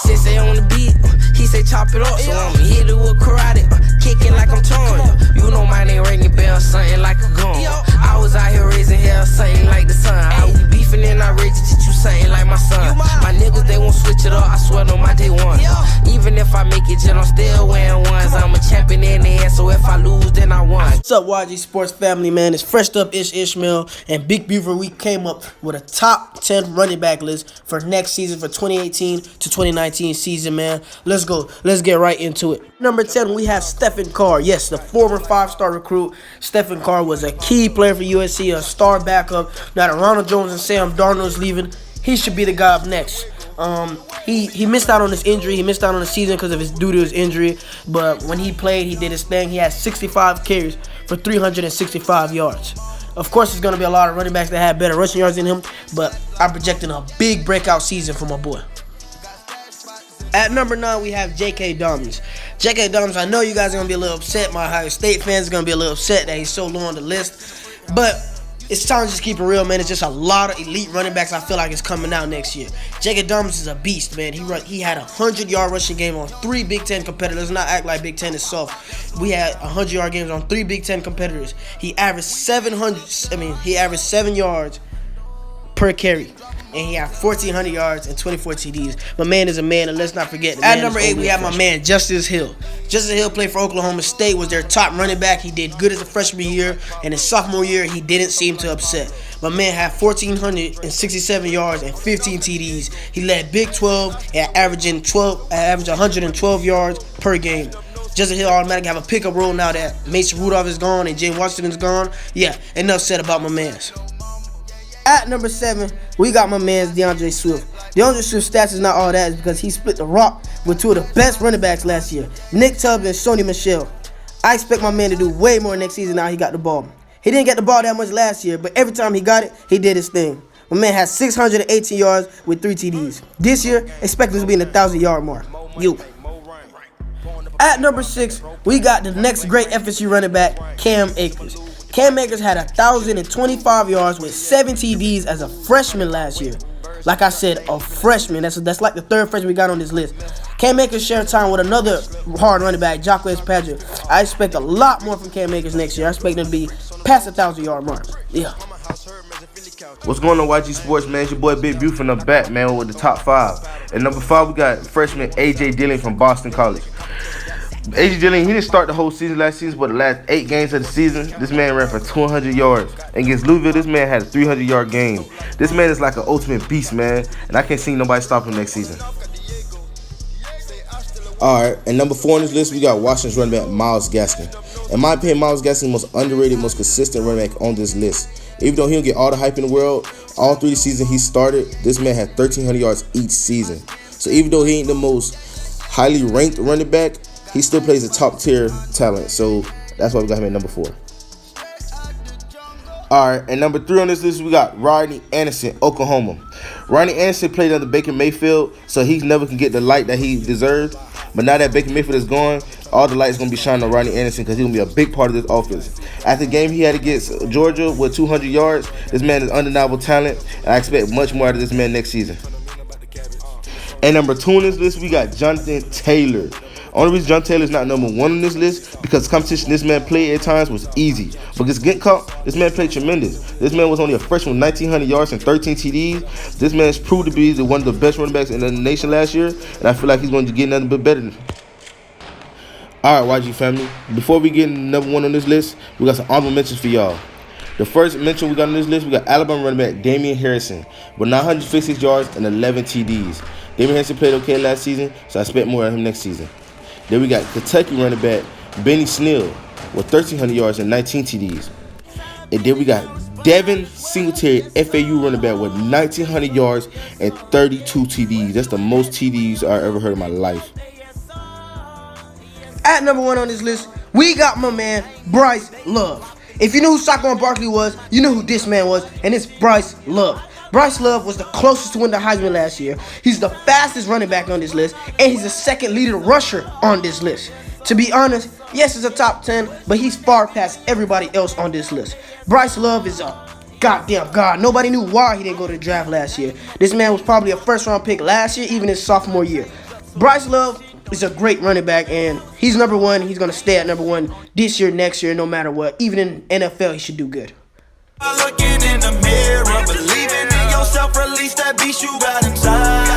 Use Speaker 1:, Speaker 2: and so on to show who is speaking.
Speaker 1: Sensei on the beat, he say chop it up. So I'ma hit it with karate, kicking like I'm torn. You know my name ringing bell, something like a gun. I was out here raising hell, something like the sun. I was beefing and I raging, teach you something like my son. My niggas, they won't switch it up, I swear on my day one. Even if I make it, I'm still wearing ones. I'm a champion in the end, so if I lose, then I won.
Speaker 2: What's up, YG Sports family, man? It's Fresh Up Ishmael and Big Beaver. We came up with a top 10 running back list for next season, for 2018 to 2019 season, man. Let's go. Let's get right into it. Number 10, we have Stephen Carr. Yes, the former 5-star recruit. Stephen Carr was a key player for USC, a star backup. Now that Ronald Jones and Sam Darnold's leaving, he should be the guy up next. He missed out on his injury. He missed out on the season because of due to his injury. But when he played, he did his thing. He had 65 carries for 365 yards. Of course, there's going to be a lot of running backs that have better rushing yards than him, but I'm projecting a big breakout season for my boy. At number 9, we have J.K. Dobbins. J.K. Dobbins, I know you guys are going to be a little upset. My Ohio State fans are going to be a little upset that he's so low on the list. But it's time to just keep it real, man. It's just a lot of elite running backs I feel like is coming out next year. J.K. Dobbins is a beast, man. He had a 100-yard rushing game on 3 Big Ten competitors. Let's not act like Big Ten is soft. We had 100-yard games on 3 Big Ten competitors. He averaged 7 yards per carry. And he had 1,400 yards and 24 TDs. My man is a man, and let's not forget. At number 8, we have my man, Justice Hill. Justice Hill played for Oklahoma State, was their top running back. He did good as a freshman year, and his sophomore year, he didn't seem to upset. My man had 1,467 yards and 15 TDs. He led Big 12 at averaging 112 yards per game. Justice Hill automatically have a pickup role now that Mason Rudolph is gone and James Washington is gone. Yeah, enough said about my mans. At number 7, we got my man DeAndre Swift. DeAndre Swift's stats is not all that, is because he split the rock with 2 of the best running backs last year, Nick Chubb and Sony Michel. I expect my man to do way more next season now he got the ball. He didn't get the ball that much last year, but every time he got it, he did his thing. My man has 618 yards with 3 TDs. This year, expect him to be in the 1,000-yard mark. At number 6, we got the next great FSU running back, Cam Akers. Cam Akers had 1,025 yards with 7 TDs as a freshman last year. Like I said, a freshman. That's like the 3rd freshman we got on this list. Cam Akers shared time with another hard running back, Jacquez Patrick. I expect a lot more from Cam Akers next year. I expect him to be past the 1,000-yard mark. Yeah.
Speaker 3: What's going on, YG Sports, man? It's your boy Big Bew from the back, man, with the top 5. At number 5, we got freshman A.J. Dillon from Boston College. A.J. Dillon, he didn't start the whole season last season, but the last 8 games of the season, this man ran for 200 yards. Against Louisville, this man had a 300-yard game. This man is like an ultimate beast, man, and I can't see nobody stop him next season.
Speaker 4: Alright, and number 4 on this list, we got Washington's running back, Myles Gaskin. In my opinion, Myles Gaskin is the most underrated, most consistent running back on this list. Even though he don't get all the hype in the world, all 3 seasons he started, this man had 1,300 yards each season. So even though he ain't the most highly ranked running back, he still plays a top-tier talent, so that's why we got him at number 4.
Speaker 3: Alright, and number 3 on this list, we got Rodney Anderson, Oklahoma. Rodney Anderson played under Baker Mayfield, so he never can get the light that he deserves. But now that Baker Mayfield is gone, all the light's going to be shining on Rodney Anderson because he's going to be a big part of this offense. After the game he had against Georgia with 200 yards, this man is undeniable talent, and I expect much more out of this man next season. And number 2 on this list, we got Jonathan Taylor. Only reason Jonathan Taylor is not number 1 on this list because the competition this man played at times was easy. But against Gitcomp, this man played tremendous. This man was only a freshman with 1,900 yards and 13 TDs. This man's proved to be one of the best running backs in the nation last year, and I feel like he's going to get nothing but better. Alright, YG family, before we get number 1 on this list, we got some honorable mentions for y'all. The first mention we got on this list, we got Alabama running back Damian Harrison with 956 yards and 11 TDs. Damian Harrison played okay last season, so I expect more of him next season. Then we got Kentucky running back Benny Snell with 1,300 yards and 19 TDs. And then we got Devin Singletary, FAU running back with 1,900 yards and 32 TDs. That's the most TDs I ever heard in my life.
Speaker 2: At number 1 on this list, we got my man, Bryce Love. If you knew who Saquon Barkley was, you knew who this man was, and it's Bryce Love. Bryce Love was the closest to win the Heisman last year. He's the fastest running back on this list, and he's the second leading rusher on this list. To be honest, yes, it's a top 10, but he's far past everybody else on this list. Bryce Love is a goddamn god. Nobody knew why he didn't go to the draft last year. This man was probably a first-round pick last year, even his sophomore year. Bryce Love is a great running back, and he's number one. He's going to stay at number one this year, next year, no matter what. Even in NFL, he should do good.
Speaker 5: Looking in the mirror, believing in yourself, release that beast you got inside.